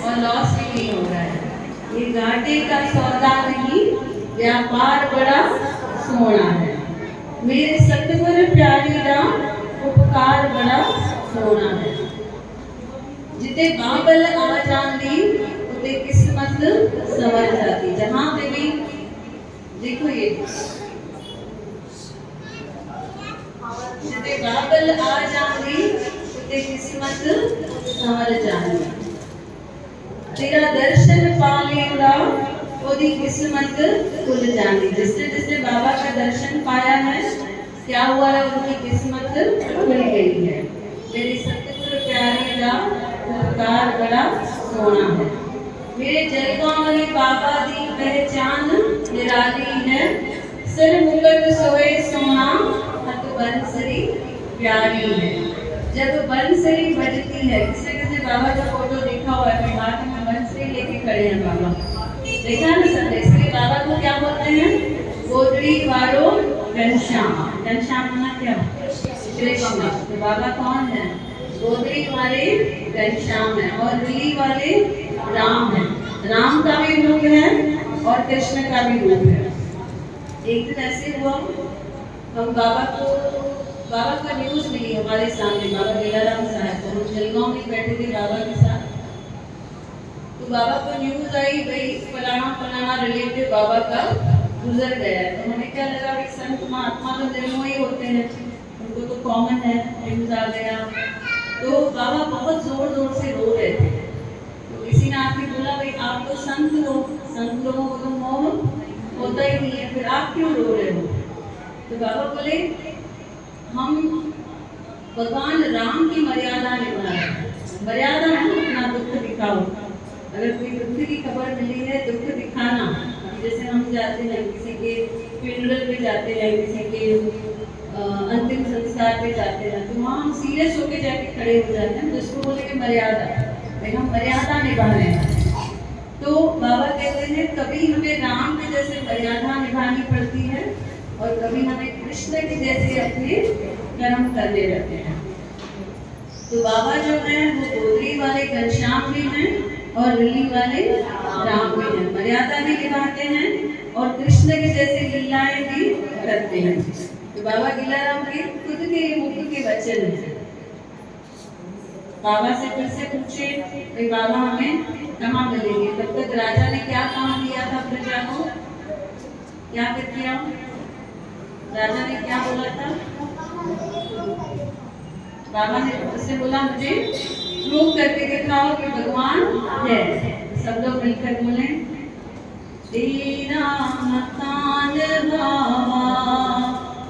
और लॉस भी नहीं हो रहा है। ये घाटे का सौदा नहीं, व्यापार बड़ा सोना है। मेरे सतगुर प्यारी दा उपकार बड़ा सोना है। जिते बाबल आ जाती उते किस्मत संवर जाती। जहां पे भी देखो ये जिते बाबल आ जाती उते किस्मत संवर जाती। तेरा दर्शन पा लेगा ओदी किस्मत खुल जाती। जिसने बाबा का दर्शन पाया है क्या हुआ है, उनकी किस्मत खुल गई है। मेरे सतगुर प्यारे दा उपकार बड़ा सोना है। मेरे जलगांव वाले बाबा दी पहचान निराली है। सिर मुकुट सोए सोना हथ बंसरी प्यारी है। जब बंसरी बजती है, किसी बाबा का फोटो देखा हुआ है, हाथ में बंसरी लेके खड़े हैं बाबा, देखा है ना सबने। इसलिए बाबा को क्या बोलते हैं, गोदड़ी वालो घनश्याम। घनश्याम होना क्या, तो बाबा कौन है, गोदड़ी वाले घनश्याम है। और दिल्ली वाले राम है। राम का भी रूप है और कृष्ण का भी रूप है। एक दिन ऐसे हुआ, हम बाबा का न्यूज मिली हमारे सामने, बाबा लीलाराम साहब, तो हम जलगांव में बैठे थे बाबा के साथ। तो बाबा को न्यूज आई, भाई फलाना रिलेटिव बाबा का गुजर गया है। तो हमें क्या लगा कि संत महात्मा तो निर्मोही होते हैं, उनको तो कॉमन है, न्यूज आ गया। तो बाबा बहुत जोर से रो रहे थे। तो किसी ने आके बोला, भाई आप तो संत हो, संत लोगों को तो मोह होता ही नहीं है, फिर आप क्यों रो रहे हो। तो बाबा बोले, हम भगवान राम की मर्यादा निभा रहे हैं। मर्यादा है अपना दुख दिखाओ। अगर कोई दुख की खबर मिली है, दुख दिखाना। जैसे हम जाते हैं किसी के फ्यूनरल पे जाते हैं, किसी के अंतिम संस्कार पे जाते हैं, तो वहाँ हम सीरियस होके जाके खड़े हो जाते हैं, तो इसको बोलेंगे मर्यादा, भाई हम मर्यादा निभा रहे हैं। तो बाबा कहते हैं कभी हमें राम के जैसे मर्यादा निभानी पड़ती है और कभी हमें कृष्ण के जैसे अपने कर्म करने रहते हैं। तो बाबा जो है वो गोदड़ी वाले घनश्याम भी हैं और दिल्ली वाले राम भी हैं। मर्यादा भी निभाते हैं और कृष्ण के जैसे लीलाएं भी करते हैं। तो बाबा लीलाराम के खुद के मुख के वचन हैं। बाबा से फिर से पूछे, भाई बाबा हमें कहाँ मिलेंगे। तब तक राजा ने क्या काम किया था प्रजा को, क्या किया, राजा ने क्या बोला था, बाबा ने उससे बोला मुझे प्रूव करके दिखाओ कि भगवान है। सब लोग मिलकर बोले, तेरा मकान बाबा,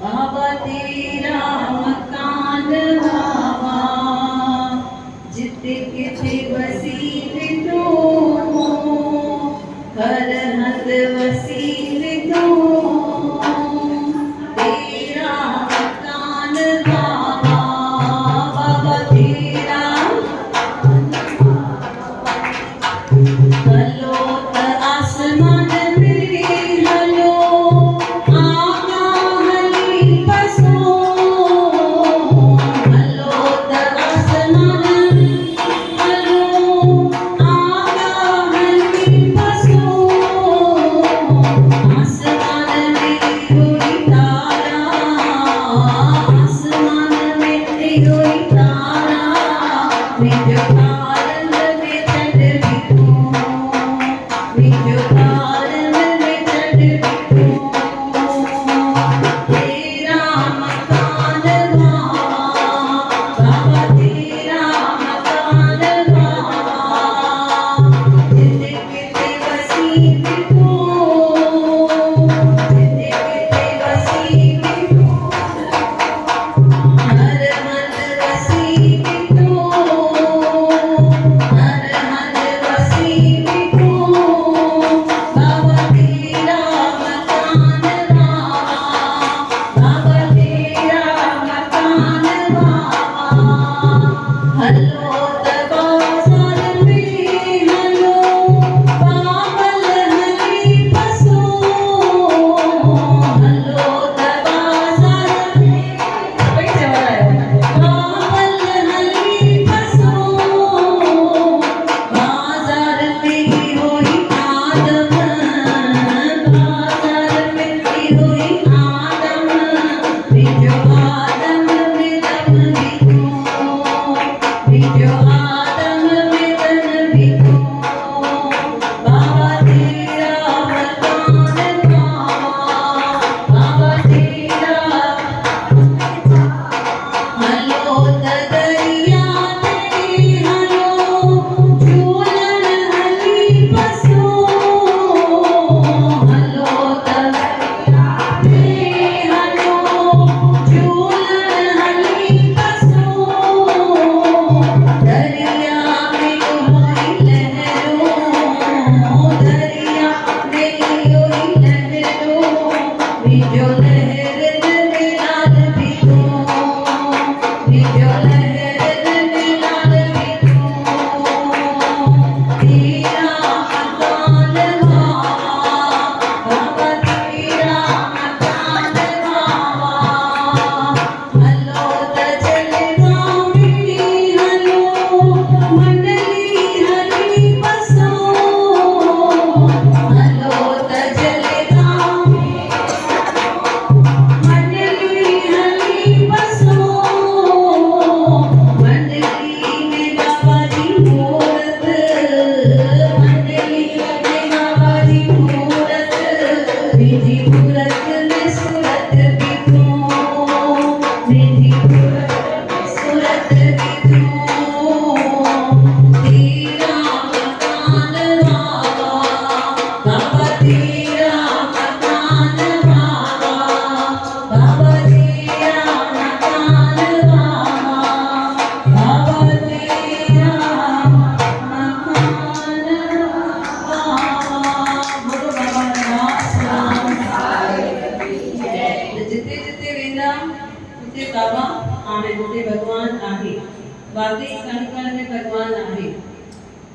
बाबा तेरा मकान बाबा, जिते किते वसील तो हर हद वसील तो, तेरा मकान बाबा, बाबा तेरा हलो त आसमान में हलो, आगा हली बसो, हलो त आसमान हलो, आगा हली बसो, आसमान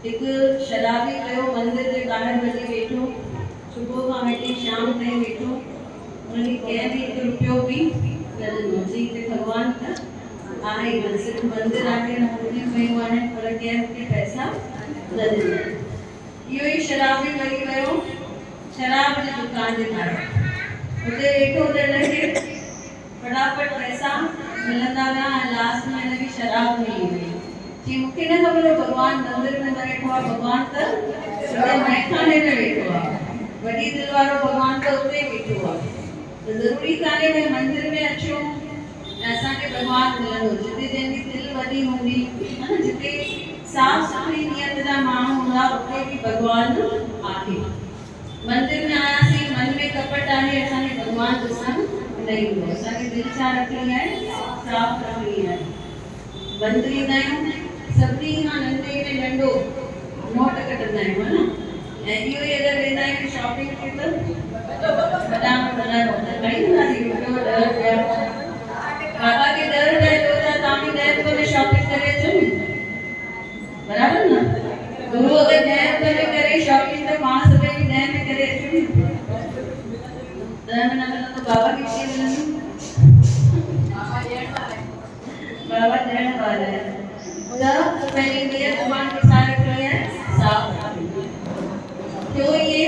एक शराबी कयो मंदिर जे ॿाहिरि वञी वेठो, सुबुह खां वठी शाम ताईं वेठो, उनखे कंहिं बि हिकु रुपयो बि न ॾिनो, चई त भॻवान त आहे ई न, सिर्फ़ु मंदिर आहे न मूर्तियूं पयूं आहिनि, पर कंहिं मूंखे पैसा न ॾिना। इहो ई शराबी वरी वियो शराब जी दुकान जे ॿाहिरि, हुते वेठो त हिनखे फटाफट पैसा मिलंदा विया ऐं लास्ट में हिनखे शराब मिली वई। जी मूंखे न ख़बर हो भॻवान मंदिर में न वेठो आहे, भॻवान त मैखाने में वेठो आहे, वॾी दिलि वारो भॻवान त उते वेठो आहे। त ज़रूरी कान्हे भई मंदिर में अचो ऐं असांखे भॻवान मिलंदो, जिते जंहिंजी दिलि वॾी हूंदी है न, जिते साफ़ सुथरी नियत जा माण्हू हूंदा उते बि भॻवान आहे। मंदिर में आयासीं, मन में कपट आहे, असांखे भॻवान ॾिसण न ईंदो, असांखे दिलि छा रखणी आहे, साफ़ रखणी आहे। मंदिर ईंदा आहियूं, सभिनी खां नंढे में नंढो नोट कढंदा आहियूं, है न, ऐं इहो ई अगरि वेंदा आहियूं शॉपिंग ते त वॾा में वॾा नोट खणी ईंदासीं। बाबा खे 10 रुपया ॾियो था, तव्हां बि 10 रुपये में शॉपिंग करे अचो न, बराबरि न। गुरु अगरि 10 रुपये में करे शॉपिंग त पाण सभई बि 10 में करे अचो न। 10 में न मिलंदो तो बाबा खे कीअं मिलंदो? बाबा ॾियण वारा है। तो पहले नियत भगवान के साथ रखनी है, साफ रखनी है। क्यों ये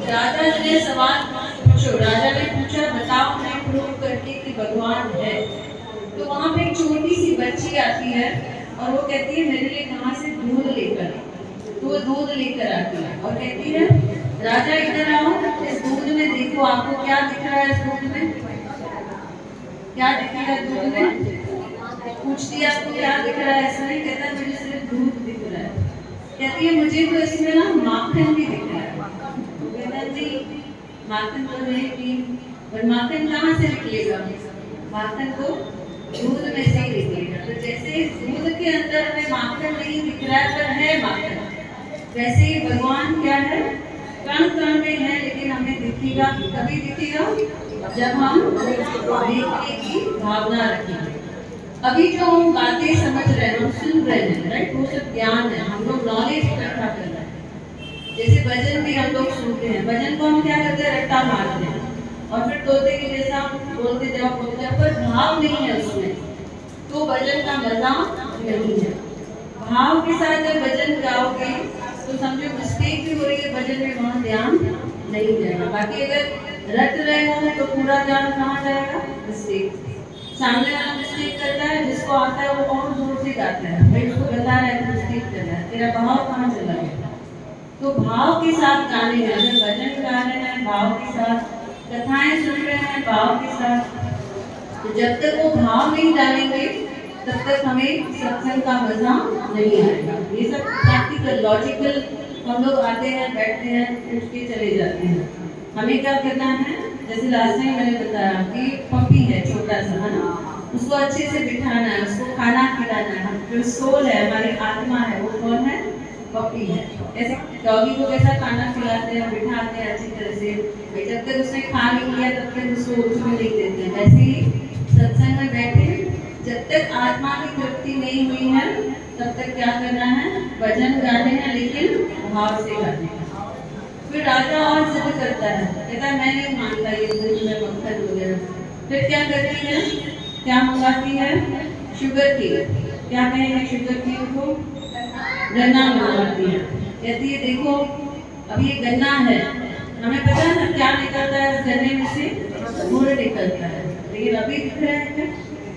राजा ने सवाल पूछो, राजा ने पूछा बताओ मैं प्रूव करके कि भगवान है। तो वहाँ पे एक छोटी सी बच्ची आती है और वो कहती है मेरे लिए कहाँ से दूध लेकर, तो वो दूध लेकर आती है और कहती है राजा इधर आओ, इस दूध में देखो आपको क्या दिख रहा है, इस दूध में क्या दिख रहा है, दूध में पूछती है आपको क्या दिख रहा है, इसमें कहता मुझे सिर्फ दूध दिख रहा है। कहती है मुझे तो इसमें ना माखन भी दिख रहा है। कहता जी माखन तो है कि, पर माखन कहाँ से निकलेगा, माखन तो दूध में से ही निकलेगा। तो जैसे दूध के अंदर हमें माखन नहीं दिख रहा है पर है माखन, वैसे ही भगवान क्या है, कण कण में है, लेकिन हमें दिखेगा कभी दिखेगा जब हम देखने की भावना रखेंगे। अभी जो हम बातें समझ रहे हैं, हम सुन रहे हैं, राइट, वो सब ज्ञान है, हम लोग नॉलेज इकट्ठा कर रहे हैं। जैसे भजन भी हम लोग सुनते हैं, भजन को हम क्या करते हैं, रट्टा मारते हैं और फिर तोते के जैसा बोलते जाओ, पर भाव नहीं है उसमें, तो भजन का मजा नहीं है। भाव के साथ जब भजन गाओगे तो समझो मिस्टेक भी हो रही है भजन में, वहाँ ध्यान नहीं देना। बाकी अगर रट रहे हो तो पूरा ध्यान कहाँ जाएगा, मिस्टेक। सामने वाला मिस्टेक करता है, जिसको आता है वो और जोर से गाता है, भाई उसको बता रहा है मिस्टेक कर रहा है, तेरा भाव कहाँ चला गया। तो भाव के साथ गाने में, अगर भजन गा रहे हैं भाव के साथ, कथाएं सुन रहे हैं भाव के साथ, तो जब तक वो भाव नहीं डालेंगे तब तक हमें सत्संग का मजा नहीं आएगा। ये सब प्रैक्टिकल लॉजिकल हम लोग आते हैं, बैठते हैं, उठ के चले जाते हैं। हमें क्या करना है, जैसे लास्ट टाइम मैंने बताया कि पपी है छोटा सा, है ना, उसको अच्छे से बिठाना है, उसको खाना खिलाना है। जो सोल है, हमारी आत्मा है, वो कौन है, पपी है। ऐसे डॉगी को कैसा खाना खिलाते हैं, बिठाते हैं अच्छी तरह से, जब तक उसने खा नहीं लिया तब तक उसको उसमें नहीं देते हैं। वैसे ही सत्संग में बैठे जब तक आत्मा की तृप्ति नहीं हुई है तब तक क्या करना है, भजन गाने हैं, लेकिन भाव से गाने हैं। फिर राजा और जिद करता है, कहता है मैं नहीं मानता ये दूध में मक्खन वगैरह। फिर क्या करती है, क्या मंगाती है, शुगर की, क्या कहेंगे शुगर की को, गन्ना मंगाती है। कहती है देखो अब ये गन्ना है, हमें पता है ना क्या निकलता है इस गन्ने में से, गुड़ निकलता है, लेकिन अभी दिख रहा है क्या,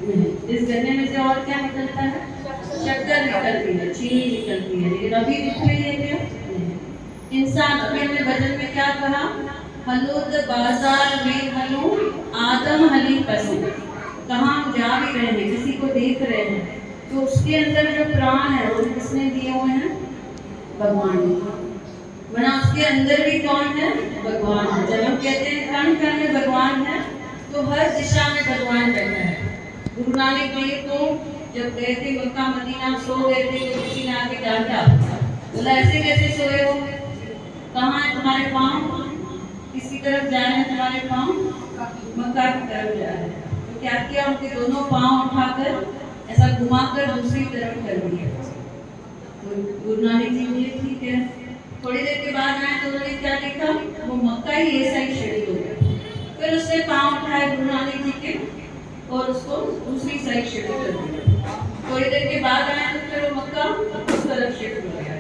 इस गन्ने में से और क्या निकलता है, शक्कर निकलती है, चीनी निकलती है, लेकिन अभी दिख रही है क्या। इंसान अभी हमने भजन में क्या कहा, हलूद बाजार में हलू आदम हली पशु, कहाँ हम जा भी रहे हैं, किसी को देख रहे हैं, तो उसके अंदर जो प्राण है वो किसने दिए हुए हैं, भगवान ने। वरना उसके अंदर भी कौन है, भगवान है। जब हम कहते हैं कण कण में भगवान है, तो हर दिशा में भगवान बैठा है। गुरु नानक देव को जब गए थे मक्का मदीना, सो गए थे, तो किसी ने आके डांटा, बोला ऐसे कैसे सोए हो, कहाँ है तुम्हारे पाँव, किसी तरफ जा रहे हैं तुम्हारे पाँव, मक्का की तरफ जा रहे हैं। तो क्या किया, उनके दोनों पाँव उठाकर ऐसा घुमाकर दूसरी तरफ कर दिया। गुरु नानक जी बोले ठीक है। थोड़ी देर के बाद आए तो उन्होंने क्या देखा, वो मक्का ही ये साइड शिफ्ट हो गया। फिर उसने पाँव उठाए गुरु नानक जी के और उसको दूसरी साइड शिफ्ट कर दिया। थोड़ी देर के बाद आए तो फिर वो मक्का उस तरफ शिफ्ट हो गया।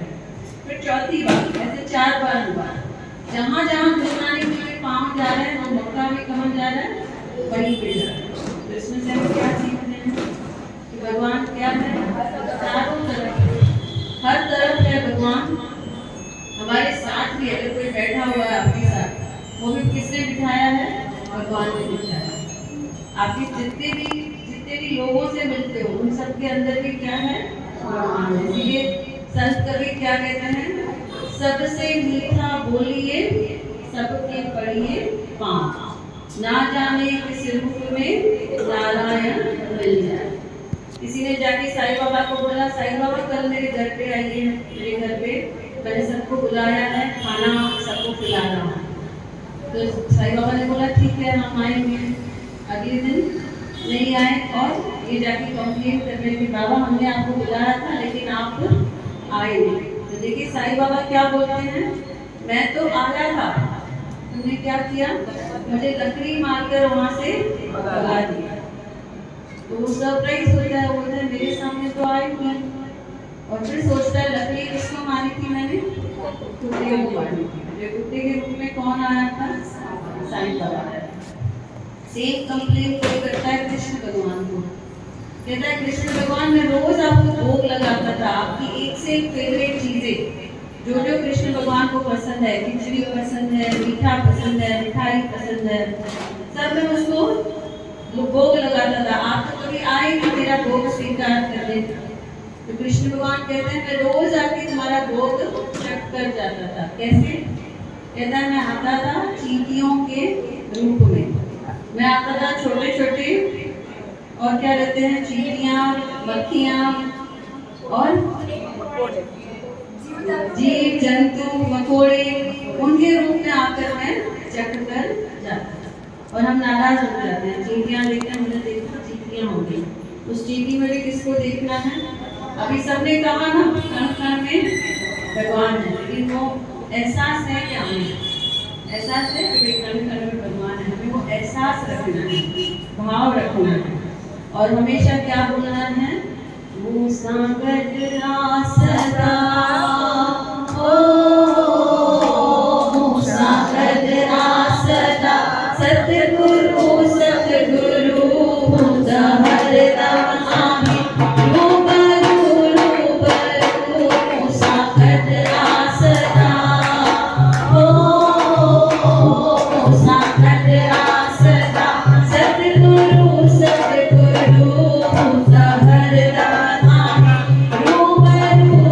फिर चौथी बार, ऐसे 4 बार हुआ। जहाँ जहाँ गुरु नानक जी के पाँव जा रहे हैं वो मक्का भी कहाँ जा रहा है, वहीं पे जा रहा है। तो इसमें से हम क्या सीखते हैं कि भगवान क्या है, चारों तरफ, हर तरफ है भगवान। हमारे साथ भी अगर कोई बैठा हुआ है आपके साथ, वो भी किसने बिठाया है, भगवान ने बिठाया है। आपके जितने भी लोगों से मिलते हो उन सबके अंदर भी क्या है, भगवान है। इसलिए संत कवि क्या कहते हैं, सबसे मीठा बोलिए सबके पढ़िए पाँव, ना जाने किस रूप में नारायण मिल जाए। किसी ने जाके साईं बाबा को बोला, साईं बाबा कल मेरे घर पे आइए, मेरे घर पे मैंने सबको बुलाया है, खाना सबको खिलाना है। तो साईं बाबा ने बोला ठीक है हम आएंगे। अगले दिन नहीं आए और ये जाके कंप्लेन कर रहे थे, बाबा हमने आपको बुलाया था लेकिन आप आए नहीं। तो देखिए साईं बाबा क्या बोलते हैं, मैं तो आया था, तुमने क्या किया, मुझे लकड़ी मारकर वहां से भगा दिया। तो वो सरप्राइज होता है, बोलता है मेरे सामने तो आए हुए। और फिर सोचता है लकड़ी किसको मारी थी मैंने, कुत्ते को मारी थी। कुत्ते के रूप में कौन आया था, साईं बाबा आया। सेम कंप्लेन कोई करता है कृष्ण भगवान को, कहता है कृष्ण भगवान मैं रोज आपको भोग लगाता था, आपकी एक से एक फेवरेट चीजें जो जो कृष्ण भगवान को पसंद है, खिचड़ी पसंद है, मीठा पसंद है, मिठाई पसंद है, सब में उसको भोग लगाता था। आप तो कभी आए नहीं मेरा भोग स्वीकार करने। तो कृष्ण भगवान कहते हैं मैं रोज आके तुम्हारा भोग चख कर जाता था। कैसे, कहता है मैं आता था चींटियों के रूप में, मैं आता था छोटे छोटे और क्या रहते हैं, चींटियां, मक्खियां और जीव जंतु मकोड़े, उनके रूप में आकर मैं चख कर जाता था। और हम नाराज हो जाते हैं, चींटियां देखते हैं, मुझे देखना चींटियां हो गई, उस चींटी में भी किसको देखना है, अभी सबने कहा ना कण कण में भगवान है, लेकिन वो एहसास है क्या, हमें एहसास है कि कण कण में भगवान है। हमें वो एहसास रखना है, भाव रखना है और हमेशा क्या बोलना है, वो सांगत आसरा सतगुरु सतगुरु हरदम आमी रूबरू रूबरू साखत आसरा हो साखत आसरा सतगुरु सतगुरु हरदम आमी रूबरू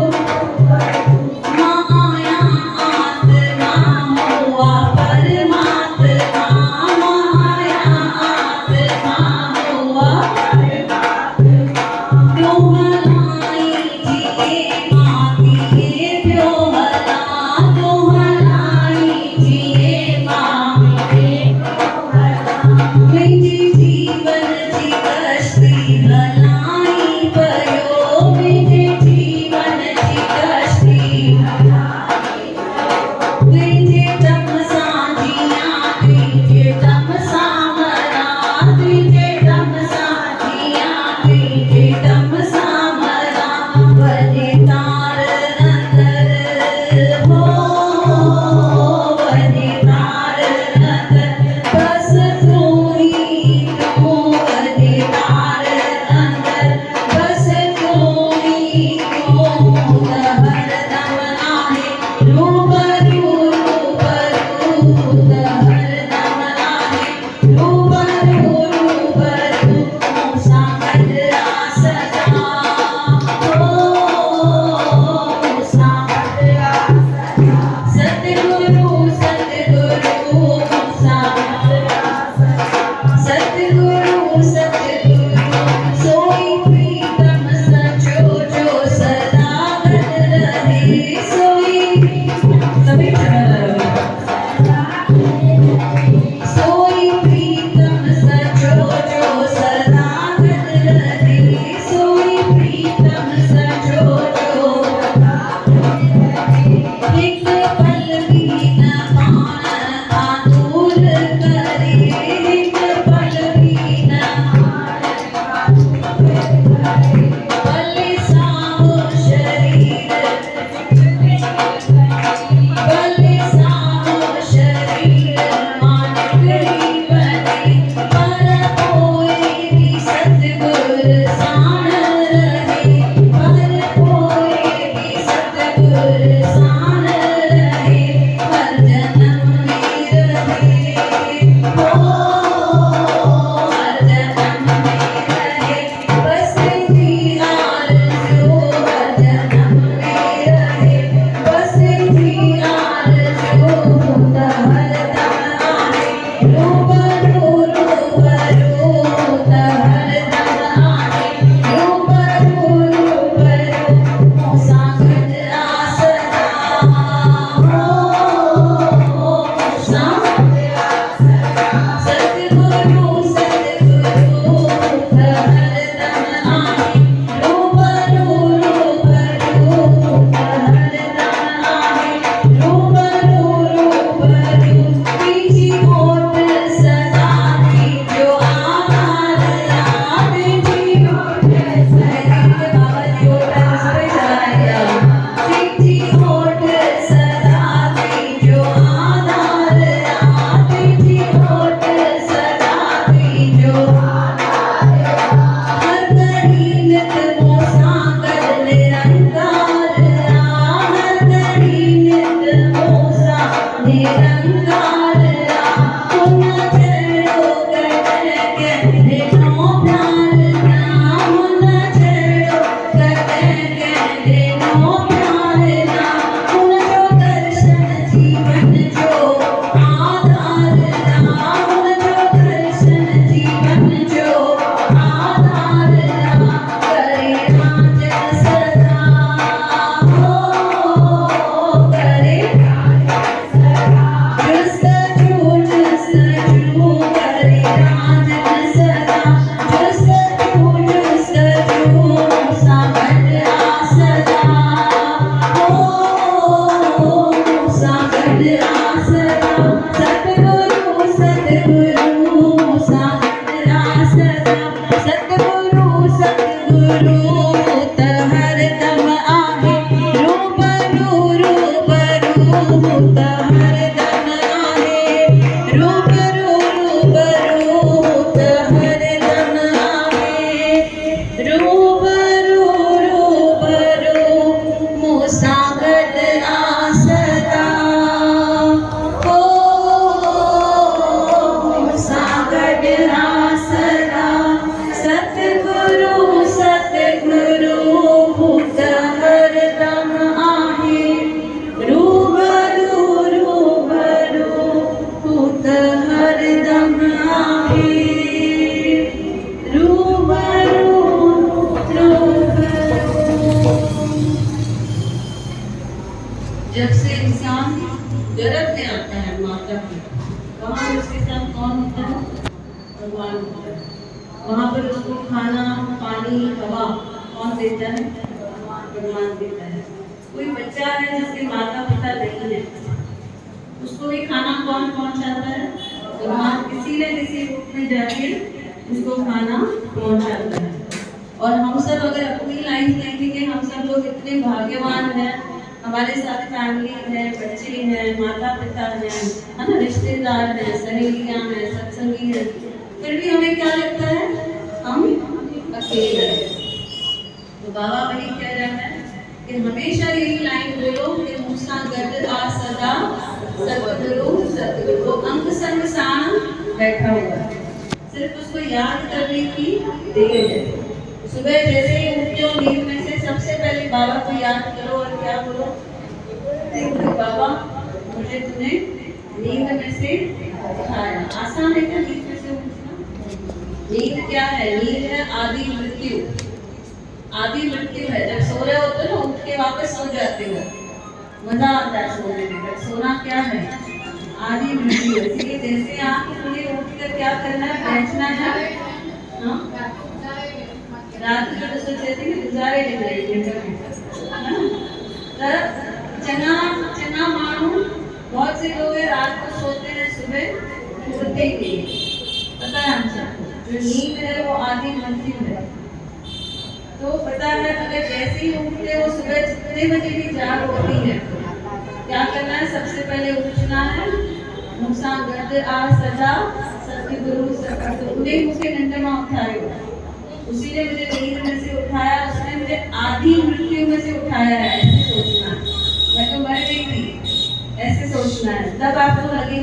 एक पल भी न मान आतुर करे, एक पल भी न भले साहो शरीर, भले साहो शरीर मानक ही बने, पर कोई भी सतगुर सान रहे, पर कोई भी सतगुर सान रहे, हर जन्म में रहे, ओ हर जन्म में रहे, बस जी आरज़ू हर जन्म में रहे, बस जी आरज़ू हर दम आए, रूबरू रूबरू हर दम आए, रूबरू रूबरू मूसा गद आसरा, हो मूसा सतगुरु सतगुरु हर दम आए, रूबरू रूबरू हर दम आए, रूबरू रूबरू तीजी ओट सदा जो आधार रात जी ओट सदा बाबा जी ओट सुबह चलाएगा, तीजी ओट सदा जो आधार रात जी ओट सदा जो हर घड़ी नित मूसा कर निरंकार, हर घड़ी नित मूसा निरंकार, उन छेड़ो कहते नो प्यार ना, उन छेड़ो कहते नो प्यार ना, उन जो दर्शन जीवन जो आधार ना, उन जो दर्शन जीवन जो आधार ना, करे राजन सदा, हो करे जुस्तजू जुस्तजू करे राजन सदा, जुस्तजू जुस्तजू मूसा गद आसरा, हो मूसा गद आसरा, सतगुरु सतगुरु मूसा गद आसरा, सतगुरु सतगुरु हर दम आहे, रूबरू रूबरू हर दम आहे, रूबरू रूबरू हर दम आहे, रूबरू रूबरू मूसा गद आसरा, हो मूसा गद आसरा, सतगुरु सतगुरु हर दम आहे, रूबरू रूबरू हर दम आहे, रूबरू रूबरू। जब से इंसान गर्भ में आता है माता पिता, वहाँ पर उसके साथ कौन होता है? भगवान होता है। वहाँ पर उसको खाना पानी हवा कौन देता है? भगवान देता है। कोई बच्चा है जिसके माता पिता नहीं है, उसको भी खाना कौन पहुँचाता है? भगवान किसी न किसी रूप में जाके उसको खाना पहुँचाता है। और हम सब अगर अपनी लाइफ देखेंगे, हम सब लोग इतने भाग्यवान हैं, हमारे साथ फैमिली है, बच्चे हैं, माता पिता हैं, है ना, रिश्तेदार हैं, सहेलियां हैं, सत्संगी हैं, फिर भी हमें क्या लगता है? हम अकेले हैं। तो बाबा वही कह रहा है कि हमेशा यही लाइन बोलो कि मूसा गद आसरा, सतगुरु सतगुरु अंग संग साण बैठा हुआ है, सिर्फ उसको याद करने की देर है। सुबह जैसे ही उठते हो नींद में से, सबसे पहले बाबा को याद करो और क्या बोलो? देखो बाबा, मुझे तूने नींद में से उठाया। आसान है क्या नींद में से उठना? नींद क्या है? नींद है आदि मृत्यु। आदि मृत्यु है। जब सो रहे होते हो ना, उठ के वापस सो जाते हो, मजा आता है सोने में। सोना क्या है? आदि मृत्यु। इसलिए जैसे आँख खुली, उठकर क्या करना है? बैठना है। रात में तो सोच रहे थे कि गुजारे ले जाएंगे, चना चना मानू बहुत से लोग हैं रात को सोते हैं सुबह उठते ही नहीं, पता है हम सबको जो नींद है वो आधी मृत्यु है। तो पता है अगर जैसे ही उठते हो सुबह जितने बजे भी जाग होती है क्या करना है, सबसे पहले उठना है। मूसा गद आ सजा सतगुरु सतगुरु उन्हें मुझे नंद में उठाया, उसी ने मुझे नींद में से उठाया, उसने मुझे आधी मृत्यु में से उठाया है। ऐसे सोचना, मैं तो मर गई थी, ऐसे सोचना है, तब आपको लगेगा